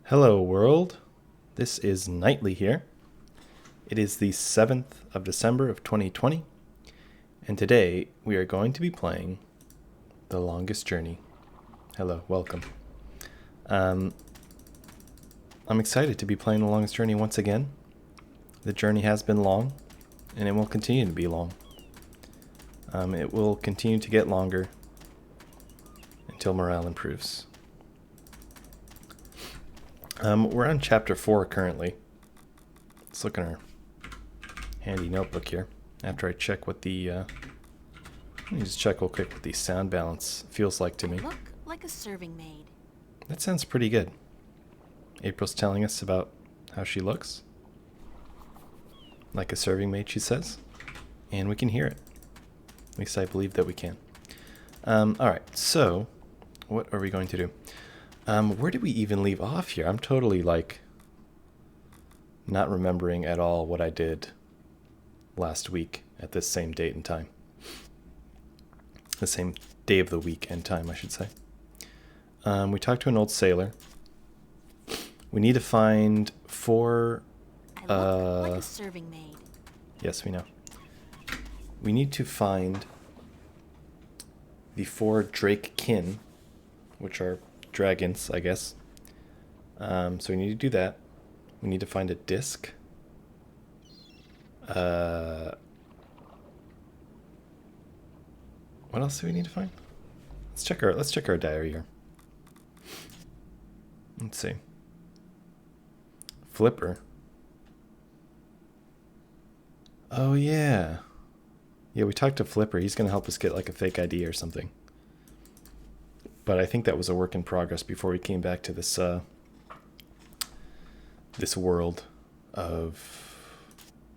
Hello world, this is Nightly here. It is the 7th of December of 2020, and today we are going to be playing The Longest Journey. Hello, welcome. I'm excited to be playing The Longest Journey once again. The journey has been long, and it will continue to be long. It will continue to get longer until morale improves. We're on chapter 4 currently. Let's look in our handy notebook here. After I check what the, let me just check real quick what the sound balance feels like to me. Look like a serving maid. That sounds pretty good. April's telling us about how she looks. Like a serving maid, she says. And we can hear it. At least I believe that we can. Alright, so what are we going to do? Where did we even leave off here? I'm totally, not remembering at all what I did last week at this same date and time. The same day of the week and time, I should say. We talked to an old sailor. We need to find 4... I look like a serving maid. Yes, we know. We need to find the 4 Drake kin, which are dragons, I guess. So we need to do that. We need to find a disc. What else do we need to find? Let's check our diary here. Let's see. Flipper. Oh yeah. Yeah, we talked to Flipper. He's gonna help us get like a fake ID or something. But I think that was a work in progress before we came back to this this world of,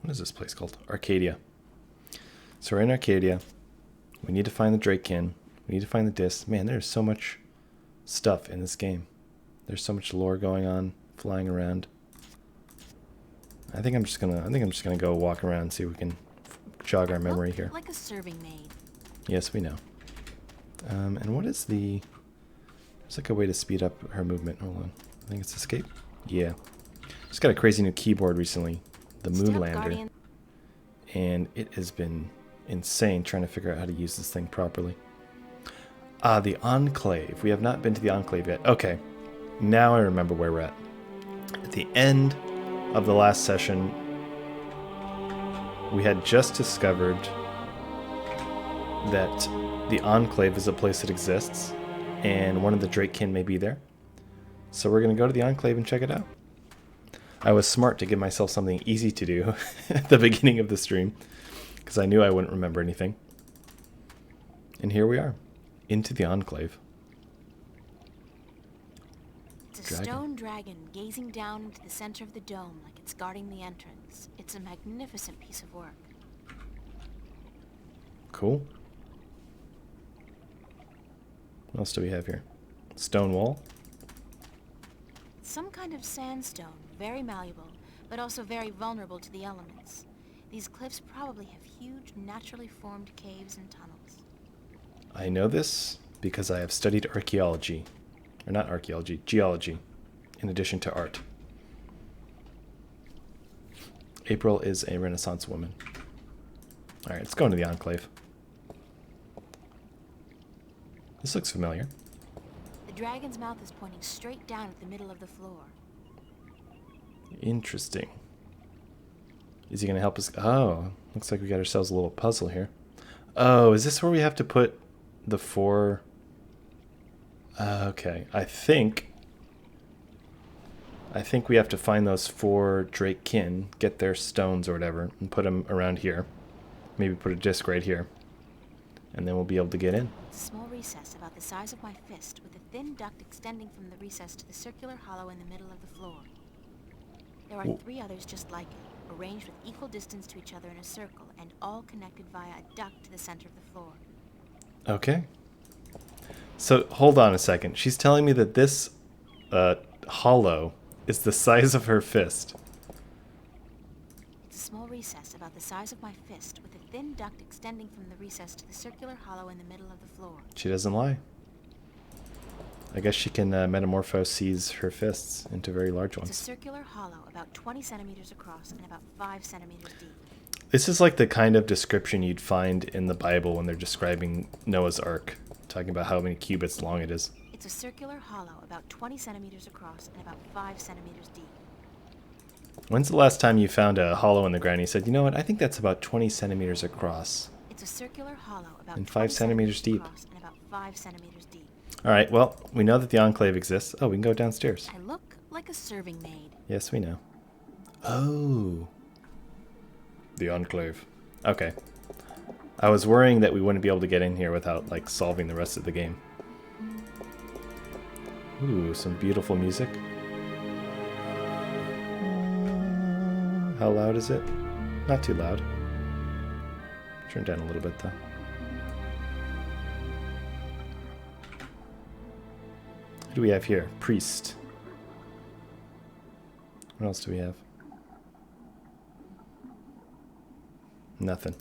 what is this place called? Arcadia. So we're in Arcadia. We need to find the Drakekin. We need to find the disc. Man, there's so much stuff in this game. There's so much lore going on, flying around. I think I'm just gonna go walk around and see if we can jog our memory here. Like a serving maid. Yes, we know. And what is the... There's like a way to speed up her movement. Hold on. I think it's escape. Yeah. Just got a crazy new keyboard recently. The Moonlander. And it has been insane trying to figure out how to use this thing properly. Ah, the Enclave. We have not been to the Enclave yet. Okay. Now I remember where we're at. At the end of the last session, we had just discovered that the Enclave is a place that exists, and one of the Drakekin may be there. So we're going to go to the Enclave and check it out. I was smart to give myself something easy to do at the beginning of the stream, because I knew I wouldn't remember anything. And here we are, into the Enclave. It's a stone dragon gazing down into the center of the dome like it's guarding the entrance. It's a magnificent piece of work. Cool. What else do we have here? Stone wall? Some kind of sandstone, very malleable, but also very vulnerable to the elements. These cliffs probably have huge, naturally formed caves and tunnels. I know this because I have studied archaeology. Or not archaeology, geology, in addition to art. April is a Renaissance woman. Alright, let's go into the Enclave. This looks familiar. The dragon's mouth is pointing straight down at the middle of the floor. Interesting. Is he going to help us? Oh, looks like we got ourselves a little puzzle here. Oh, is this where we have to put the 4... okay, I think we have to find those 4 Drakekin, get their stones or whatever, and put them around here. Maybe put a disc right here. And then we'll be able to get in. It's a small recess about the size of my fist, with a thin duct extending from the recess to the circular hollow in the middle of the floor. There are 3 others just like it, arranged with equal distance to each other in a circle, and all connected via a duct to the center of the floor. Okay. So, hold on a second. She's telling me that this hollow is the size of her fist. It's a small recess about the size of my fist, with a thin duct extending from the recess to the circular hollow in the middle of the floor. She doesn't lie. I guess she can metamorphose her fists into very large It's a ones. circular hollow about 20 centimeters across and about 5 centimeters deep. This is like the kind of description you'd find in the Bible when they're describing Noah's Ark, talking about how many cubits long it is. It's a circular hollow about 20 centimeters across and about 5 centimeters deep. When's the last time you found a hollow in the ground and you said, you know what, I think that's about 20 centimeters across? It's a circular hollow about And 20 5 centimeters deep. across and about 5 centimeters deep. All right, well, we know that the Enclave exists. Oh, we can go downstairs. I look like a serving maid. Yes, we know. Oh. The Enclave. Okay. I was worrying that we wouldn't be able to get in here without, like, solving the rest of the game. Ooh, some beautiful music. How loud is it? Not too loud. Turn down a little bit, though. What do we have here? Priest. What else do we have? Nothing.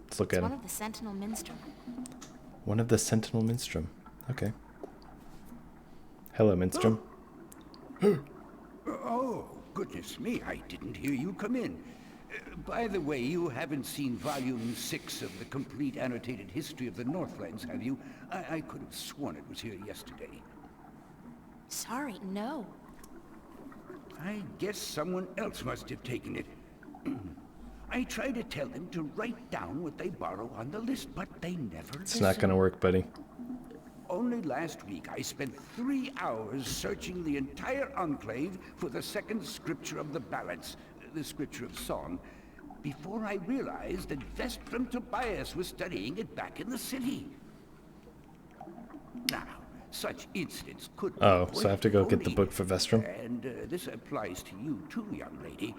Let's look It's at one him. of the Sentinel Minstrel. One of the Sentinel Minstrum. Okay. Hello, Minstrum. Oh, goodness me, I didn't hear you come in. By the way, you haven't seen Volume 6 of the Complete Annotated History of the Northlands, have you? I could have sworn it was here yesterday. Sorry, no. I guess someone else must have taken it. I try to tell them to write down what they borrow on the list, but they never It's listen. not gonna work, buddy. Only last week I spent 3 hours searching the entire Enclave for the second scripture of the ballads, the scripture of song, before I realized that Vestrum Tobias was studying it back in the city. Now, such incidents could be Oh, so I have to go get the avoided. book for Vestrum? And this applies to you too, young lady.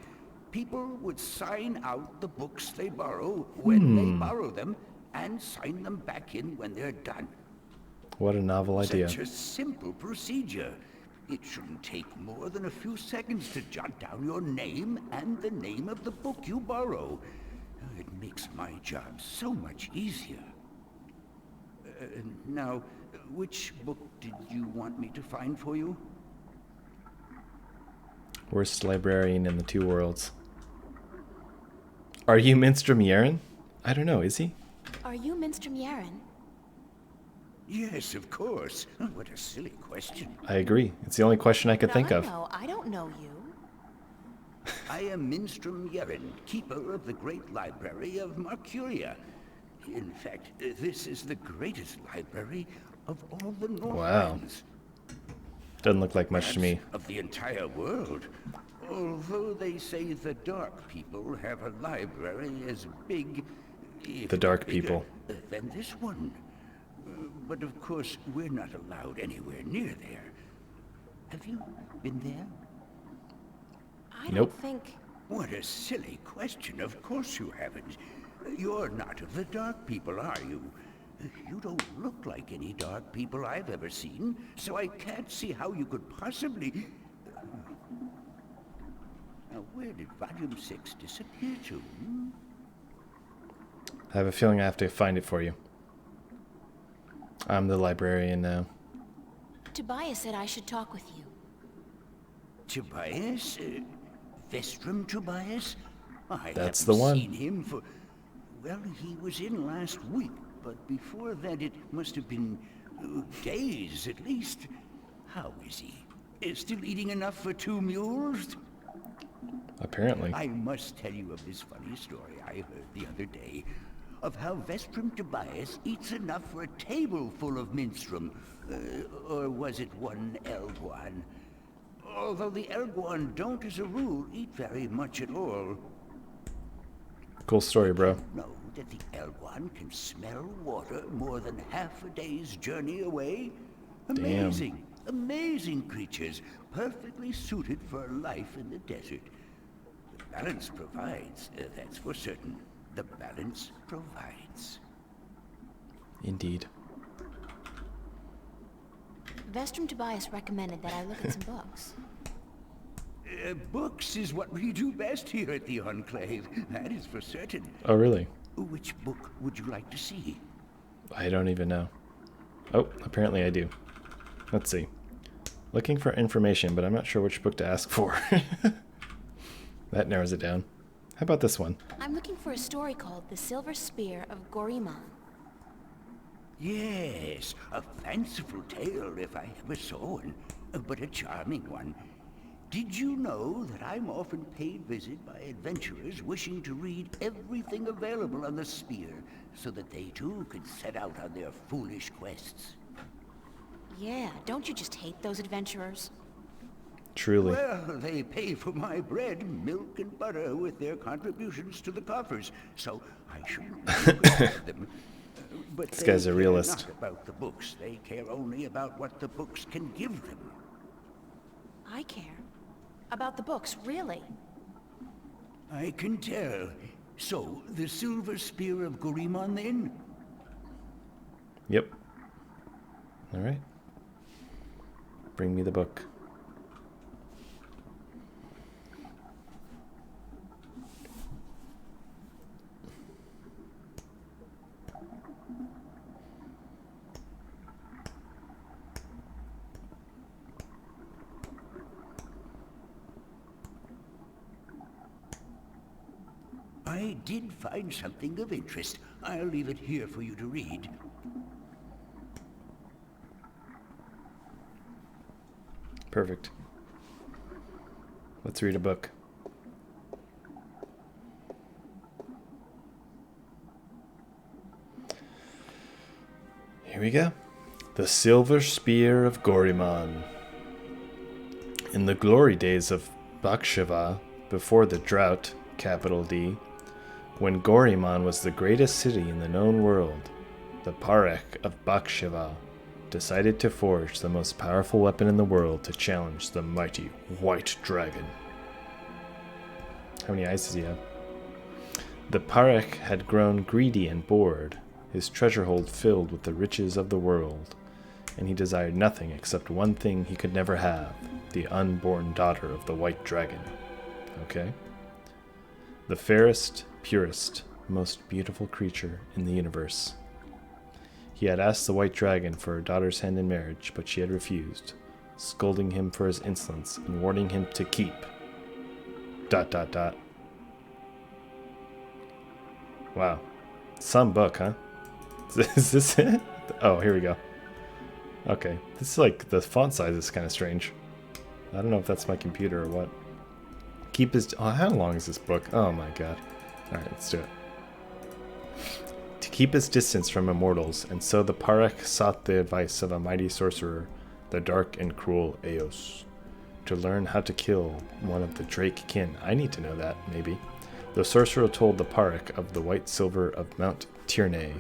People would sign out the books they borrow when they borrow them, and sign them back in when they're done. What a novel idea. Such a simple procedure. It shouldn't take more than a few seconds to jot down your name and the name of the book you borrow. It makes my job so much easier. Now, which book did you want me to find for you? Worst librarian in the two worlds. Are you Minstrum Yaren? I don't know, is he? Are you Minstrum Yaren? Yes, of course. Oh, what a silly question. I agree. It's the only question I could think of. No, I don't know you. I am Minstrum Yeren, keeper of the great library of Marcuria. In fact, this is the greatest library of all the Northlands. Doesn't look like much to me. Of the entire world. Although they say the Dark People have a library as big, if The Dark bigger, People. than this one. But of course, we're not allowed anywhere near there. Have you been there? I Nope. don't think... What a silly question. Of course you haven't. You're not of the Dark People, are you? You don't look like any Dark People I've ever seen, so I can't see how you could possibly... Now, where did Volume 6 disappear to? I have a feeling I have to find it for you. I'm the librarian now. Tobias said I should talk with you. Tobias? Vestrum Tobias? I That's haven't the one. seen him for... Well, he was in last week, but before that it must have been days at least. How is he? Still eating enough for 2 mules? Apparently. I must tell you of this funny story I heard the other day, of how Vestrum Tobias eats enough for a table full of minstrum. Or was it one Elguan? Although the Elguan don't, as a rule, eat very much at all. Cool story, bro. Know that the Elguan can smell water more than half a day's journey away? Amazing, amazing creatures, perfectly suited for life in the desert. The balance provides, that's for certain. The balance provides. Indeed. Vestrum Tobias recommended that I look at some books. Books is what we do best here at the Enclave, that is for certain. Oh, really? Which book would you like to see? I don't even know. Oh, apparently I do. Let's see. Looking for information, but I'm not sure which book to ask for. That narrows it down. How about this one? I'm looking for a story called The Silver Spear of Gorimon. Yes, a fanciful tale if I ever saw one, but a charming one. Did you know that I'm often paid visit by adventurers wishing to read everything available on the spear, so that they too can set out on their foolish quests? Yeah, don't you just hate those adventurers? Truly. Well, they pay for my bread, milk, and butter with their contributions to the coffers, so I shouldn't be critical of them. But This guy's a they realist. care not about the books. They care only about what the books can give them. I care. About the books, really. I can tell. So, the Silver Spear of Gorimon, then? Yep. All right. Bring me the book. I did find something of interest. I'll leave it here for you to read. Perfect. Let's read a book. Here we go. The Silver Spear of Gorimon. In the glory days of Bakshava, before the drought, capital D, when Gorimon was the greatest city in the known world, the Parekh of Bakshava decided to forge the most powerful weapon in the world to challenge the mighty White Dragon. How many eyes does he have? The Parekh had grown greedy and bored, his treasure hold filled with the riches of the world, and he desired nothing except one thing he could never have, the unborn daughter of the White Dragon. Okay? The fairest, purest, most beautiful creature in the universe. He had asked the White Dragon for her daughter's hand in marriage, but she had refused, scolding him for his insolence and warning him to keep... ... Wow. Some book, huh? Is this it? Oh, here we go. Okay. This is like, the font size is kind of strange. I don't know if that's my computer or what. Keep his... Oh, how long is this book? Oh my god. Alright, let's do it. To keep his distance from immortals, and so the Parekh sought the advice of a mighty sorcerer, the dark and cruel Eos, to learn how to kill one of the Drake kin. I need to know that, maybe. The sorcerer told the Parekh of the white silver of Mount Tierney,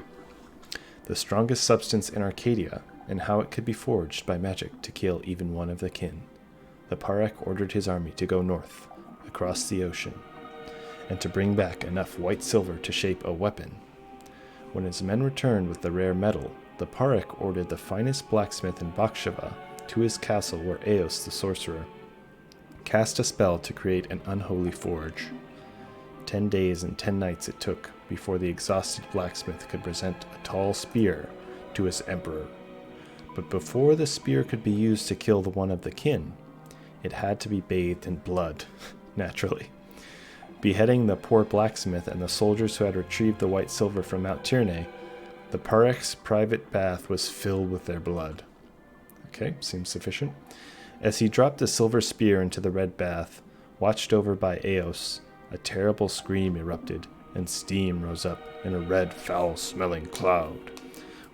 the strongest substance in Arcadia, and how it could be forged by magic to kill even one of the kin. The Parekh ordered his army to go north, across the ocean, and to bring back enough white silver to shape a weapon. When his men returned with the rare metal, the Parekh ordered the finest blacksmith in Bakshava to his castle where Eos the sorcerer cast a spell to create an unholy forge. 10 days and 10 nights it took before the exhausted blacksmith could present a tall spear to his emperor. But before the spear could be used to kill the one of the kin, it had to be bathed in blood, naturally. Beheading the poor blacksmith and the soldiers who had retrieved the white silver from Mount Tierney, the Parekh's private bath was filled with their blood. Okay, seems sufficient. As he dropped the silver spear into the red bath, watched over by Eos, a terrible scream erupted, and steam rose up in a red, foul-smelling cloud.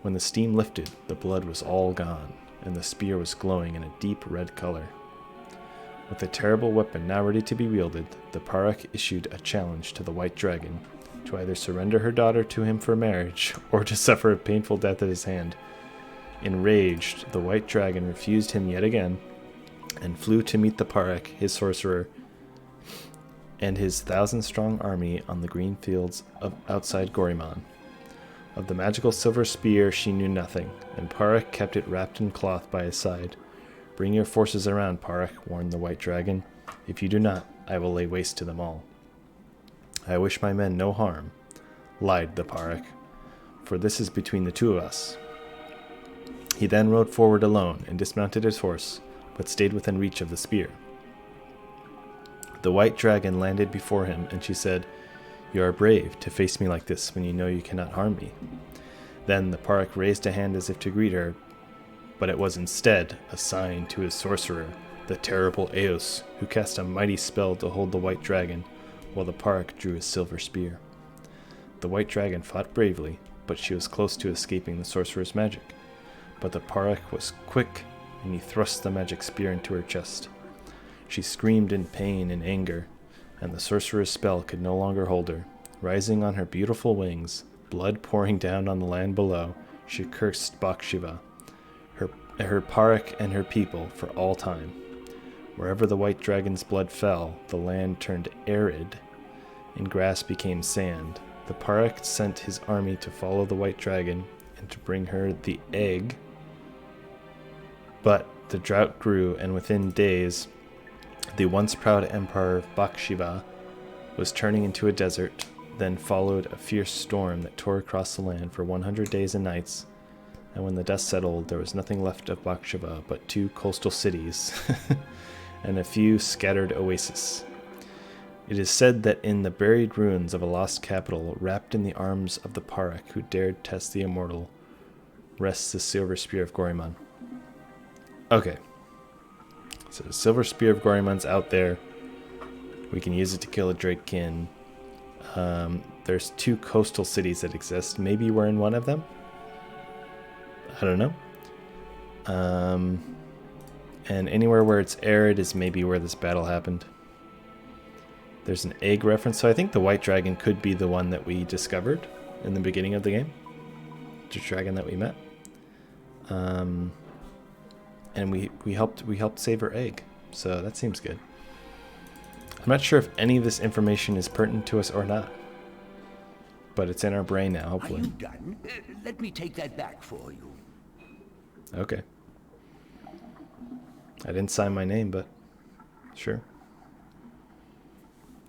When the steam lifted, the blood was all gone, and the spear was glowing in a deep red color. With the terrible weapon now ready to be wielded, the Parekh issued a challenge to the White Dragon to either surrender her daughter to him for marriage or to suffer a painful death at his hand. Enraged, the White Dragon refused him yet again and flew to meet the Parekh, his sorcerer, and his 1,000-strong army on the green fields of outside Gorimon. Of the magical silver spear she knew nothing, and Parekh kept it wrapped in cloth by his side. "Bring your forces around, Parekh," warned the White Dragon. "If you do not, I will lay waste to them all." "I wish my men no harm," lied the Parekh, "for this is between the two of us." He then rode forward alone and dismounted his horse, but stayed within reach of the spear. The white dragon landed before him, and she said, "You are brave to face me like this when you know you cannot harm me." Then the Parak raised a hand as if to greet her, but it was instead a sign to his sorcerer, the terrible Eos, who cast a mighty spell to hold the white dragon, while the Parak drew his silver spear. The white dragon fought bravely, but she was close to escaping the sorcerer's magic. But the Parak was quick, and he thrust the magic spear into her chest. She screamed in pain and anger, and the sorcerer's spell could no longer hold her. Rising on her beautiful wings, blood pouring down on the land below, she cursed Bakshiva, her Parak and her people for all time. Wherever the white dragon's blood fell, the land turned arid, and grass became sand. The Parak sent his army to follow the white dragon and to bring her the egg. But the drought grew, and within days, the once proud empire of Bakshiva was turning into a desert. Then followed a fierce storm that tore across the land for 100 days and nights. And when the dust settled, there was nothing left of Bakshiva but 2 coastal cities and a few scattered oases. It is said that in the buried ruins of a lost capital, wrapped in the arms of the Parak who dared test the immortal, rests the silver spear of Goriman. Okay. So the silver spear of Goriman's out there. We can use it to kill a Drakekin. There's 2 coastal cities that exist. Maybe we're in one of them? I don't know. And anywhere where it's arid is maybe where this battle happened. There's an egg reference, so I think the white dragon could be the one that we discovered in the beginning of the game. The dragon that we met. And we helped save her egg, so that seems good. I'm not sure if any of this information is pertinent to us or not, but it's in our brain now, hopefully. Are you done? Let me take that back for you. Okay. I didn't sign my name, but sure.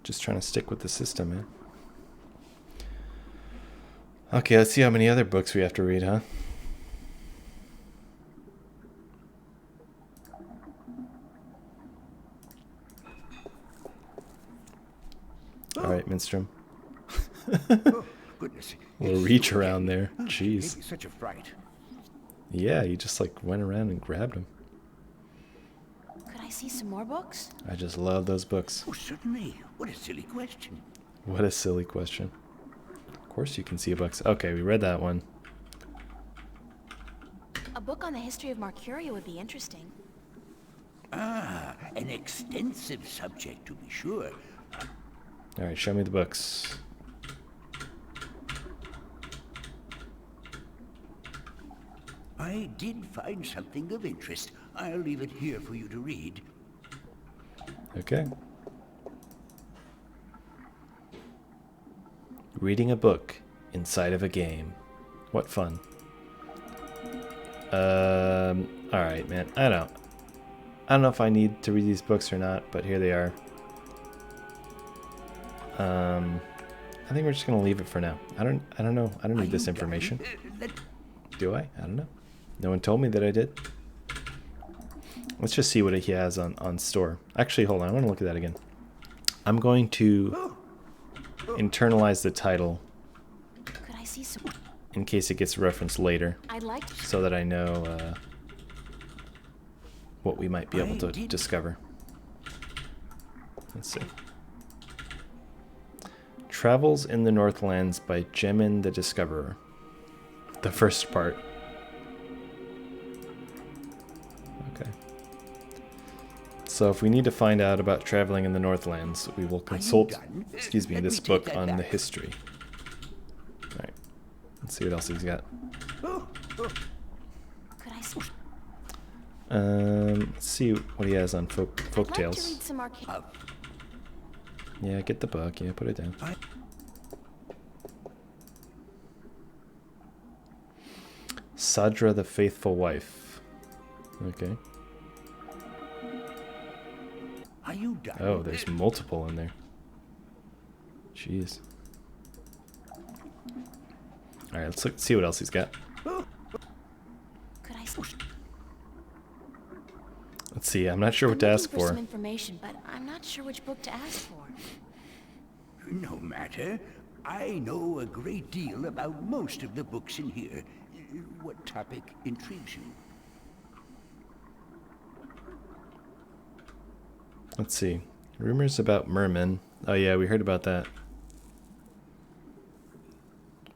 Just trying to stick with the system, man. Okay, let's see how many other books we have to read, huh? All right, Minstrom. Oh, goodness. We'll reach around there. Jeez. Maybe such a fright. Yeah, you just like went around and grabbed them. Could I see some more books? I just love those books. Oh, certainly. What a silly question. What a silly question. Of course you can see books. Okay, we read that one. A book on the history of Marcuria would be interesting. Ah, an extensive subject to be sure. All right, show me the books. I did find something of interest. I'll leave it here for you to read. Okay. Reading a book inside of a game. What fun. Alright, man. I don't know if I need to read these books or not, but here they are. I think we're just gonna leave it for now. I don't know. I don't need this information. Do I? I don't know. No one told me that I did. Let's just see what he has on store. Actually, hold on. I want to look at that again. I'm going to internalize the title Could I see some? in case it gets referenced later, I'd like to. so that I know what we might be able to discover. Let's see. Travels in the Northlands by Jemin the Discoverer. The first part. Okay. So if we need to find out about traveling in the Northlands, we will consult, this book on the history. Alright. Let's see what else he's got. Could I see? Let's see what he has on I'd like to folktales. read some arcane. Yeah, get the book. Yeah, put it down. Sadra the Faithful Wife. Okay. Are you done? Oh, there's multiple in there. Jeez. Alright, let's see what else he's got. Could I see? Let's see. I'm not sure what to I'm ask looking for for. some information, but I'm not sure which book to ask for. No matter. I know a great deal about most of the books in here. What topic intrigues you? Let's see. Rumors about mermen. Oh yeah, we heard about that.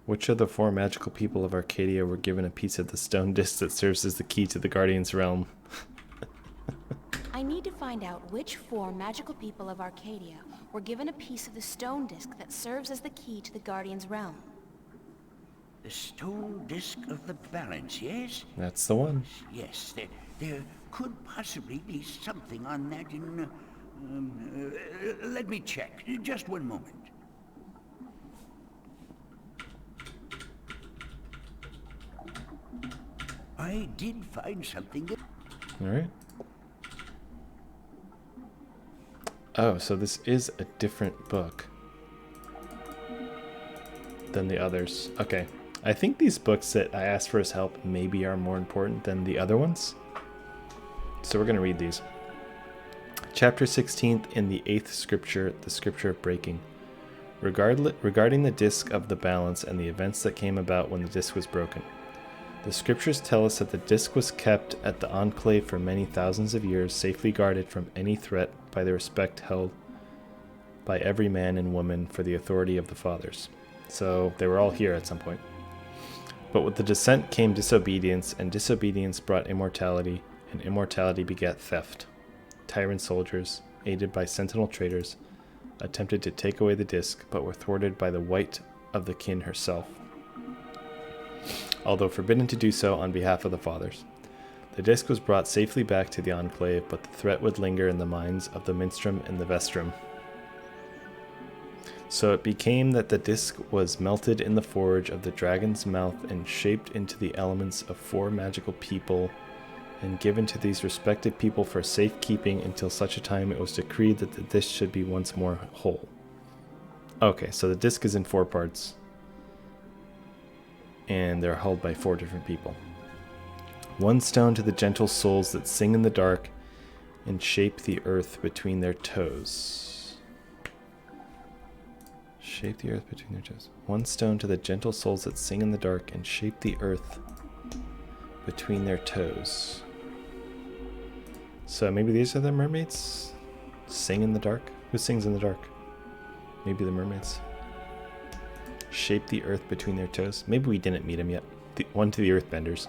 Which of the 4 magical people of Arcadia were given a piece of the stone disc that serves as the key to the Guardian's realm? I need to find out which 4 magical people of Arcadia were given a piece of the stone disc that serves as the key to the Guardian's realm. The stone disc of the balance, yes? That's the one. Yes, there could possibly be something on that in... let me check. Just one moment. I did find something that... Alright. Oh, so this is a different book than the others. Okay. I think these books that I asked for his help maybe are more important than the other ones. So we're going to read these. Chapter 16th in the 8th scripture, the scripture of breaking. Regarding the disc of the balance and the events that came about when the disc was broken. The scriptures tell us that the disc was kept at the enclave for many thousands of years, safely guarded from any threat by the respect held by every man and woman for the authority of the fathers. So they were all here at some point. But with the descent came disobedience, and disobedience brought immortality, and immortality begat theft. Tyrant soldiers, aided by sentinel traitors, attempted to take away the disc, but were thwarted by the White of the Kin herself, although forbidden to do so on behalf of the fathers. The disc was brought safely back to the enclave, but the threat would linger in the minds of the minstrum and the vestrum. So it became that the disc was melted in the forge of the dragon's mouth and shaped into the elements of 4 magical people and given to these respected people for safekeeping until such a time it was decreed that the disc should be once more whole. Okay, so the disc is in 4 parts. And they're held by 4 different people. 1 stone to the gentle souls that sing in the dark and shape the earth between their toes. Shape the earth between their toes. 1 stone to the gentle souls that sing in the dark and shape the earth between their toes. So maybe these are the mermaids? Sing in the dark? Who sings in the dark? Maybe the mermaids. Shape the earth between their toes. Maybe we didn't meet them yet. 1 to the earthbenders.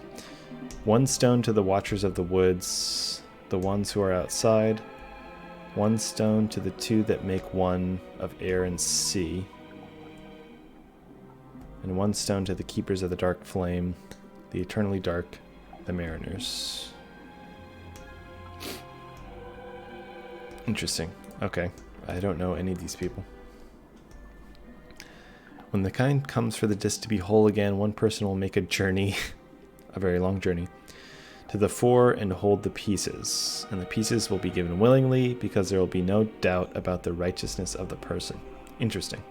1 stone to the watchers of the woods, the ones who are outside. 1 stone to the 2 that make 1 of air and sea. And 1 stone to the keepers of the dark flame, the eternally dark, the mariners. Interesting. Okay. I don't know any of these people. When the kind comes for the disc to be whole again, 1 person will make a journey, a very long journey, to the 4 and hold the pieces. And the pieces will be given willingly because there will be no doubt about the righteousness of the person. Interesting.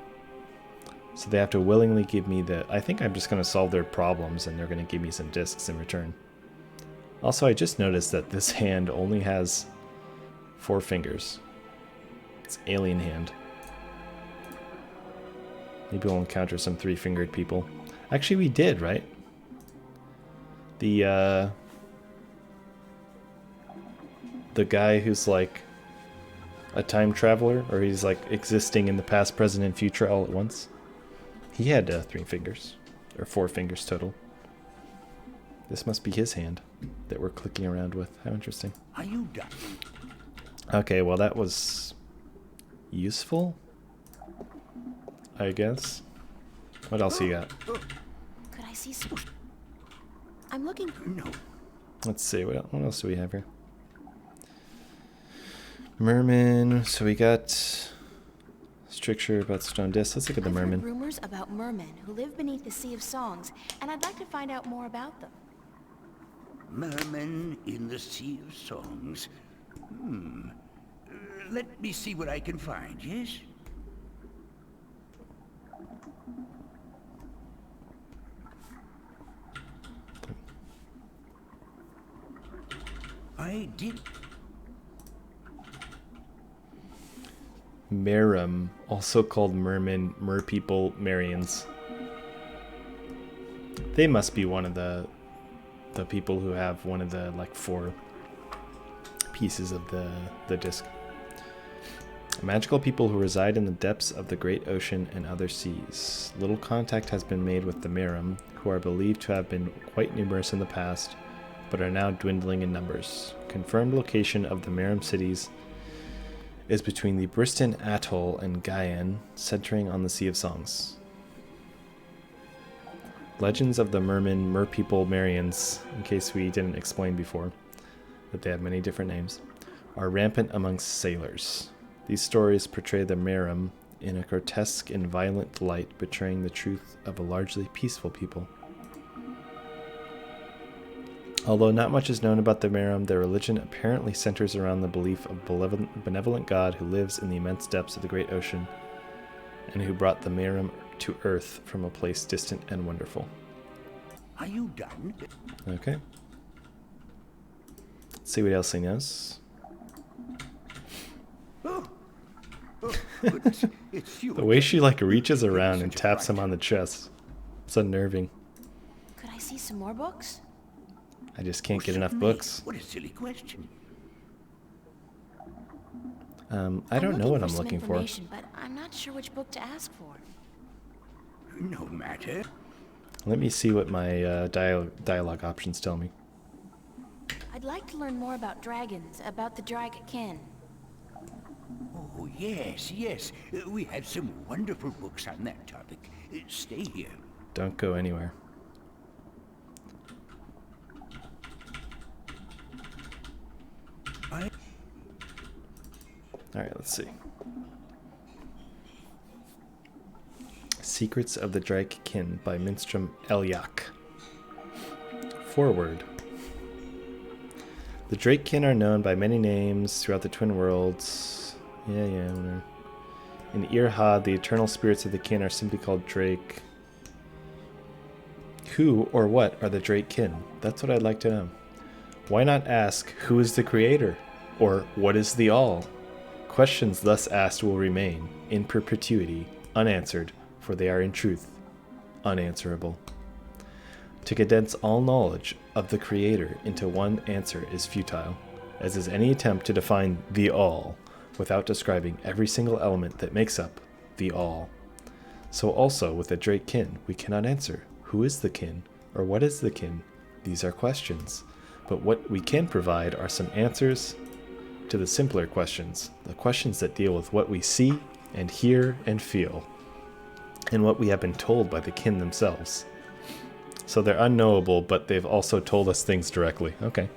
So they have to willingly give me the... I think I'm just going to solve their problems and they're going to give me some discs in return. Also, I just noticed that this hand only has 4 fingers. It's alien hand. Maybe we'll encounter some 3-fingered people. Actually, we did, right? The guy who's like a time traveler, or he's like existing in the past, present, and future all at once. He had 3 fingers, or 4 fingers total. This must be his hand that we're clicking around with. How interesting. Are you done? Okay, well that was useful, I guess. What else you got? Could I see some... I'm looking for... No. Let's see, what else do we have here? Merman, so we got stricture about stone disc. Let's look at the I've heard merman. rumors about mermen who live beneath the Sea of Songs, and I'd like to find out more about them. Mermen in the Sea of Songs. Let me see what I can find, yes? I did... Merum, also called mermen, merpeople, Marians. They must be one of the people who have one of the like 4 pieces of the disc. Magical people who reside in the depths of the great ocean and other seas. Little contact has been made with the Merum, who are believed to have been quite numerous in the past, but are now dwindling in numbers. Confirmed location of the Merum cities is between the Briston Atoll and Guyane, centering on the Sea of Songs. Legends of the mermen, merpeople, Marians, in case we didn't explain before, that they have many different names, are rampant amongst sailors. These stories portray the Merum in a grotesque and violent light, betraying the truth of a largely peaceful people. Although not much is known about the Merum, their religion apparently centers around the belief of a benevolent God who lives in the immense depths of the great ocean and who brought the Merum to Earth from a place distant and wonderful. Are you done? Okay. Let's see what else he knows. Oh, goodness, it's you. The way she like reaches around and taps him on the chest. It's unnerving. Could I see some more books? I just can't get enough Certainly. books. What a silly question. I don't know what I'm some looking for. information, but I'm not sure which book to ask for. No matter. Let me see what my dialogue options tell me. I'd like to learn more about dragons, about the Dragkin. Oh, yes, yes. We have some wonderful books on that topic. Stay here. Don't go anywhere. Alright, let's see. Secrets of the Dragkin by Minstrom Elyak. Forward. The Drakekin are known by many names throughout the Twin Worlds. Whatever. In Irhad, the eternal spirits of the kin are simply called Drake. Who or what are the Drakekin? That's what I'd like to know. Why not ask, who is the creator? Or what is the all? Questions thus asked will remain, in perpetuity, unanswered, for they are in truth unanswerable. To condense all knowledge of the Creator into one answer is futile, as is any attempt to define the all without describing every single element that makes up the all. So also with the Drakekin, we cannot answer who is the kin or what is the kin. These are questions, but what we can provide are some answers to the simpler questions, the questions that deal with what we see and hear and feel, and what we have been told by the kin themselves. So they're unknowable, but they've also told us things directly. Okay.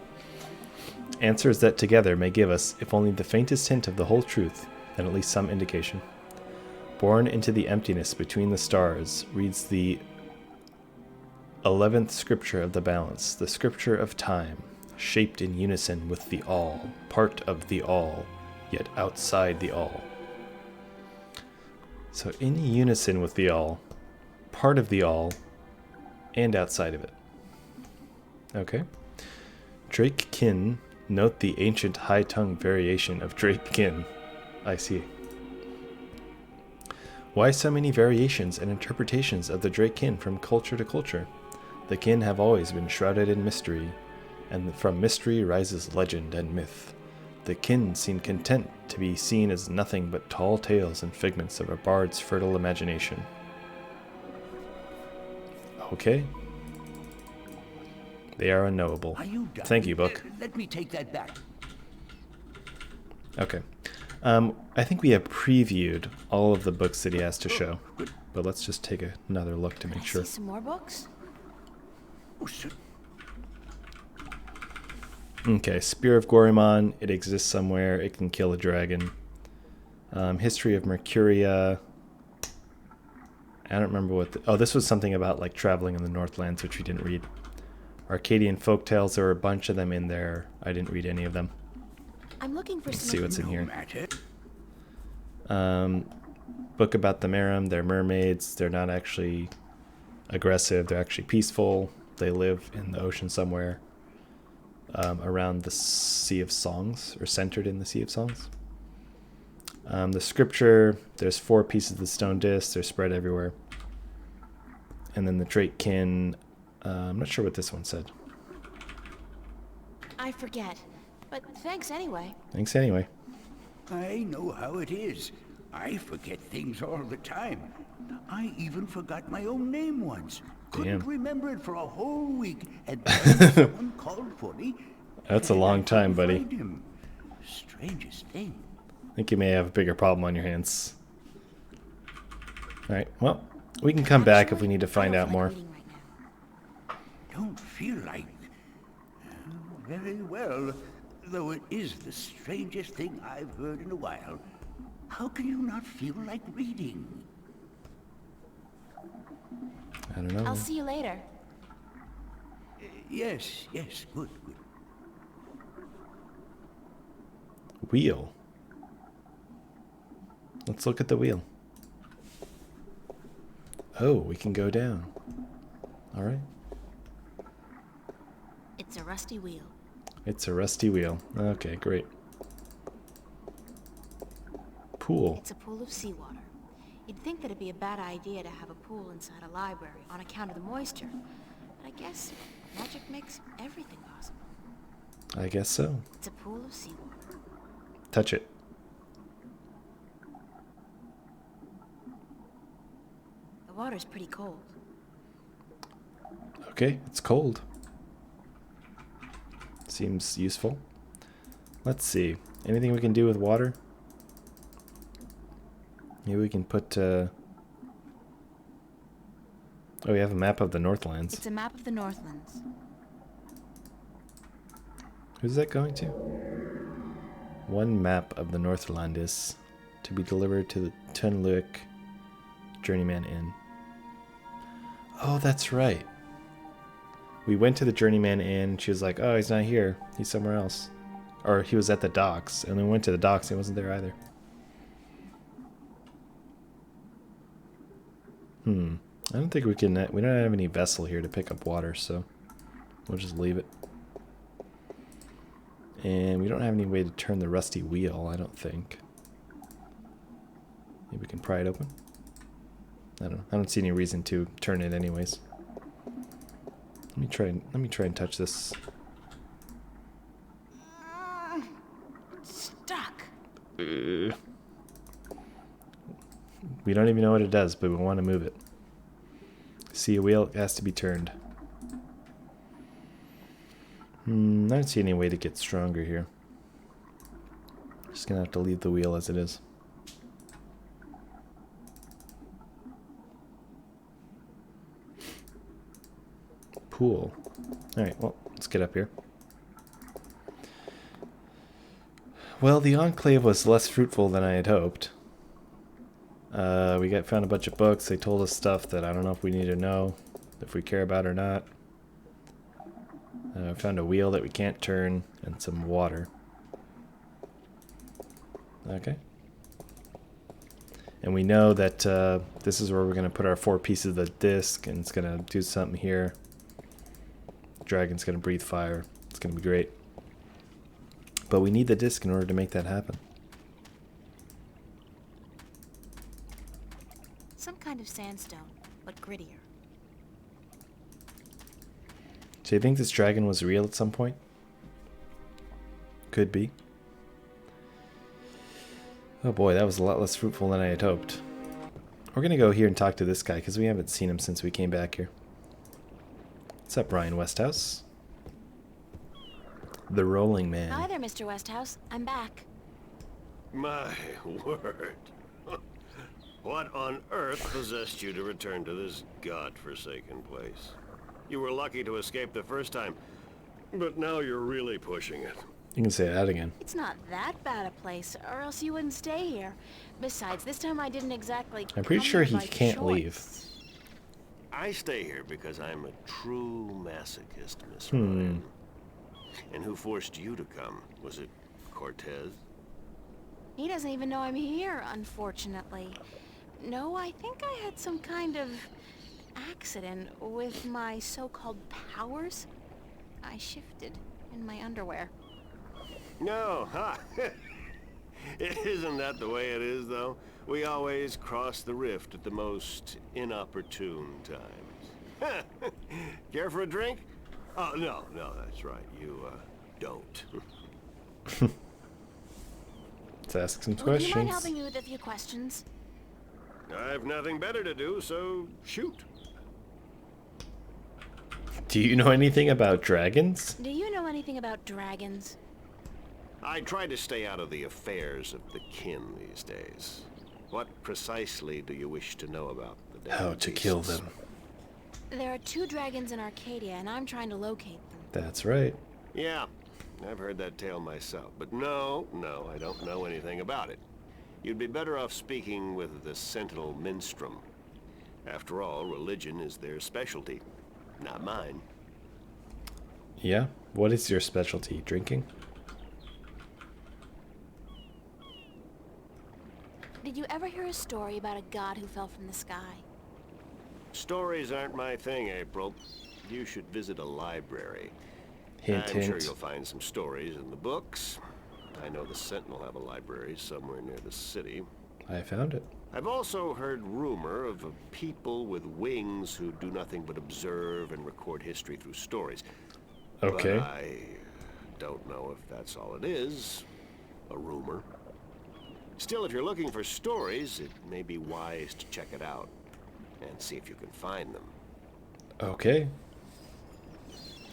Answers that together may give us, if only the faintest hint of the whole truth, then at least some indication. Born into the emptiness between the stars, reads the 11th scripture of the balance, the scripture of time, shaped in unison with the all, part of the all, yet outside the all. So in unison with the all, part of the all, and outside of it. Okay. Drakekin, note the ancient high-tongue variation of Drakekin. I see. Why so many variations and interpretations of the Drakekin from culture to culture? The kin have always been shrouded in mystery, and from mystery rises legend and myth. The kin seem content to be seen as nothing but tall tales and figments of a bard's fertile imagination. Okay. They are unknowable. Are you done? Thank you, book. Let me take that back. Okay. I think we have previewed all of the books that he has to show, but let's just take another look to Could make I sure. see some more books? Oh, sir. Okay, Spear of Gorimon. It exists somewhere. It can kill a dragon. History of Mercuria. I don't remember what... oh, this was something about like traveling in the Northlands, which we didn't read. Arcadian folktales. There were a bunch of them in there. I didn't read any of them. I'm looking for Let's some see what's in No here. matter. Book about the Merum. They're mermaids. They're not actually aggressive. They're actually peaceful. They live in the ocean somewhere. Around the Sea of Songs, or centered in the Sea of Songs. The scripture, there's 4 pieces of the stone disc. They're spread everywhere. And then the trait kin, I'm not sure what this one said. I forget. But thanks anyway. Thanks anyway. I know how it is. I forget things all the time. I even forgot my own name once. Couldn't remember it for a whole week, and then someone called for me. That's a and long I time, couldn't buddy. find him. Strangest thing. I think you may have a bigger problem on your hands. Alright, well, we can come back if we need to find out more. Don't feel like... very well, though it is the strangest thing I've heard in a while. How can you not feel like reading? I don't know. I'll see you later. Yes, good. Wheel. Let's look at the wheel. Oh, we can go down. Alright. It's a rusty wheel. It's a rusty wheel. Okay, great. Pool. It's a pool of seawater. You'd think that it'd be a bad idea to have a pool inside a library on account of the moisture. But I guess magic makes everything possible. I guess so. It's a pool of seawater. Touch it. The water's pretty cold. Okay, it's cold. Seems useful. Let's see. Anything we can do with water? Maybe we can put... Oh, we have a map of the Northlands. It's a map of the Northlands. Who's that going to? One map of the Northland is to be delivered to the Tunluik Journeyman Inn. Oh, that's right. We went to the Journeyman Inn. She was like, oh, he's not here. He's somewhere else. Or he was at the docks. And then we went to the docks. He wasn't there either. I don't think we can... We don't have any vessel here to pick up water, so we'll just leave it. And we don't have any way to turn the rusty wheel, I don't think. Maybe we can pry it open? I don't know. I don't see any reason to turn it anyways. Let me try and touch this. Stuck. We don't even know what it does, but we want to move it. See a wheel, it has to be turned. I don't see any way to get stronger here. Just gonna have to leave the wheel as it is. Pool. Alright, well, let's get up here. Well, the Enclave was less fruitful than I had hoped. We found a bunch of books. They told us stuff that I don't know if we need to know, if we care about or not. I found a wheel that we can't turn and some water. Okay. And we know that this is where we're going to put our 4 pieces of the disc, and it's going to do something here. Dragon's going to breathe fire. It's going to be great. But we need the disc in order to make that happen. Some kind of sandstone, but grittier. So you think this dragon was real at some point? Could be. Oh boy, that was a lot less fruitful than I had hoped. We're going to go here and talk to this guy, because we haven't seen him since we came back here. What's up, Brian Westhouse? The Rolling Man. Hi there, Mr. Westhouse. I'm back. My word. What on earth possessed you to return to this godforsaken place? You were lucky to escape the first time, but now you're really pushing it. You can say that again. It's not that bad a place, or else you wouldn't stay here. Besides, this time I didn't exactly... I'm pretty sure he can't leave. I stay here because I'm a true masochist, Miss Ryan. And who forced you to come? Was it Cortez? He doesn't even know I'm here, unfortunately. No, I think I had some kind of accident with my so-called powers. I shifted in my underwear. No, ha! Isn't that the way it is, though? We always cross the rift at the most inopportune times. Care for a drink? Oh, no, that's right. You, don't. Let's ask some Would you mind questions. helping me with a few questions? I've nothing better to do, so shoot. Do you know anything about dragons? Do you know anything about dragons? I try to stay out of the affairs of the kin these days. What precisely do you wish to know about the How damned to kill beasts? them. There are 2 dragons in Arcadia, and I'm trying to locate them. That's right. Yeah, I've heard that tale myself. But no, I don't know anything about it. You'd be better off speaking with the Sentinel Minstrom. After all, religion is their specialty, not mine. Yeah? What is your specialty? Drinking? Did you ever hear a story about a god who fell from the sky? Stories aren't my thing, April. You should visit a library. Hint, I'm sure hint. you'll find some stories in the books. I know the Sentinel have a library somewhere near the city. I found it. I've also heard rumor of a people with wings who do nothing but observe and record history through stories. Okay. But I don't know if that's all it is. A rumor. Still, if you're looking for stories, it may be wise to check it out and see if you can find them. Okay.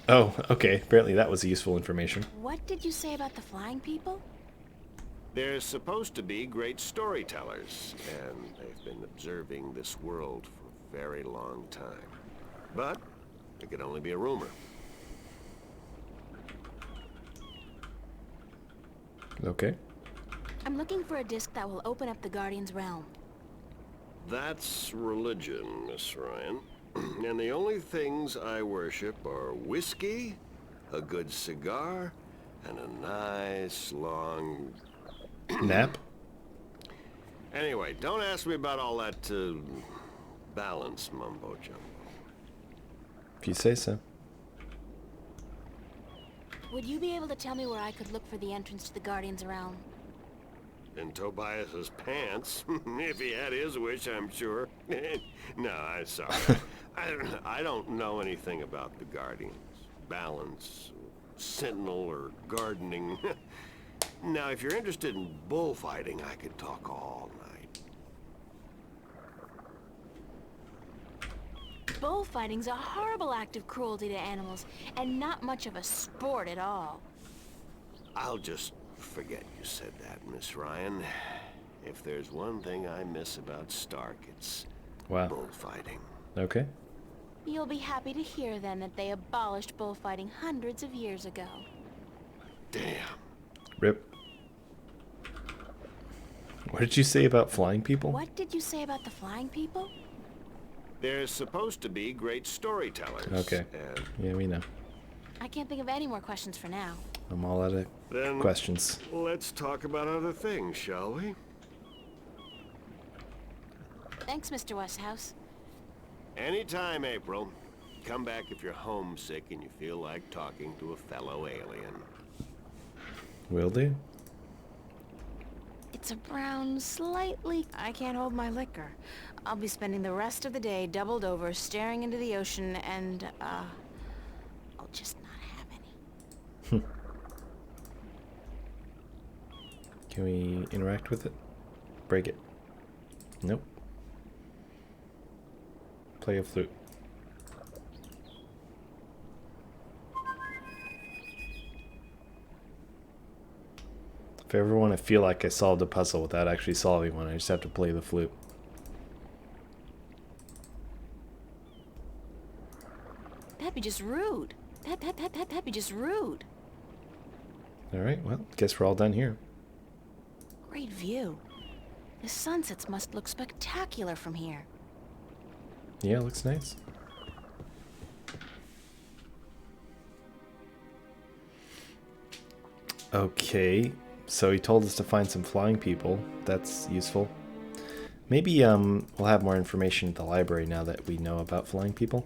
Oh, okay. Apparently that was useful information. What did you say about the flying people? They're supposed to be great storytellers, and they've been observing this world for a very long time. But it could only be a rumor. Okay. I'm looking for a disc that will open up the Guardian's realm. That's religion, Miss Ryan. And the only things I worship are whiskey, a good cigar, and a nice long... Nap? Anyway, don't ask me about all that, balance mumbo-jumbo. If you say so. Would you be able to tell me where I could look for the entrance to the Guardian's realm? In Tobias's pants, if he had his wish, I'm sure. No, I'm sorry. I don't know anything about the Guardians, balance, Sentinel, or gardening. Now, if you're interested in bullfighting, I could talk all night. Bullfighting's a horrible act of cruelty to animals, and not much of a sport at all. I'll just forget you said that, Miss Ryan. If there's one thing I miss about Stark, it's Wow. bullfighting. Okay. You'll be happy to hear, then, that they abolished bullfighting hundreds of years ago. Damn. Rip. What did you say about flying people? What did you say about the flying people? They're supposed to be great storytellers. Okay. And Yeah, we know. I can't think of any more questions for now. I'm all out of then questions. let's talk about other things, shall we? Thanks, Mr. Westhouse. Anytime, April. Come back if you're homesick and you feel like talking to a fellow alien. Will do. It's around slightly... I can't hold my liquor. I'll be spending the rest of the day doubled over, staring into the ocean, and, I'll just not have any. Can we interact with it? Break it. Nope. Play a flute. If I ever want to feel like I solved a puzzle without actually solving one, I just have to play the flute. That'd be just rude. That'd be just rude. Alright, well, guess we're all done here. Great view. The sunsets must look spectacular from here. Yeah, it looks nice. Okay, so he told us to find some flying people. That's useful. Maybe we'll have more information at the library now that we know about flying people.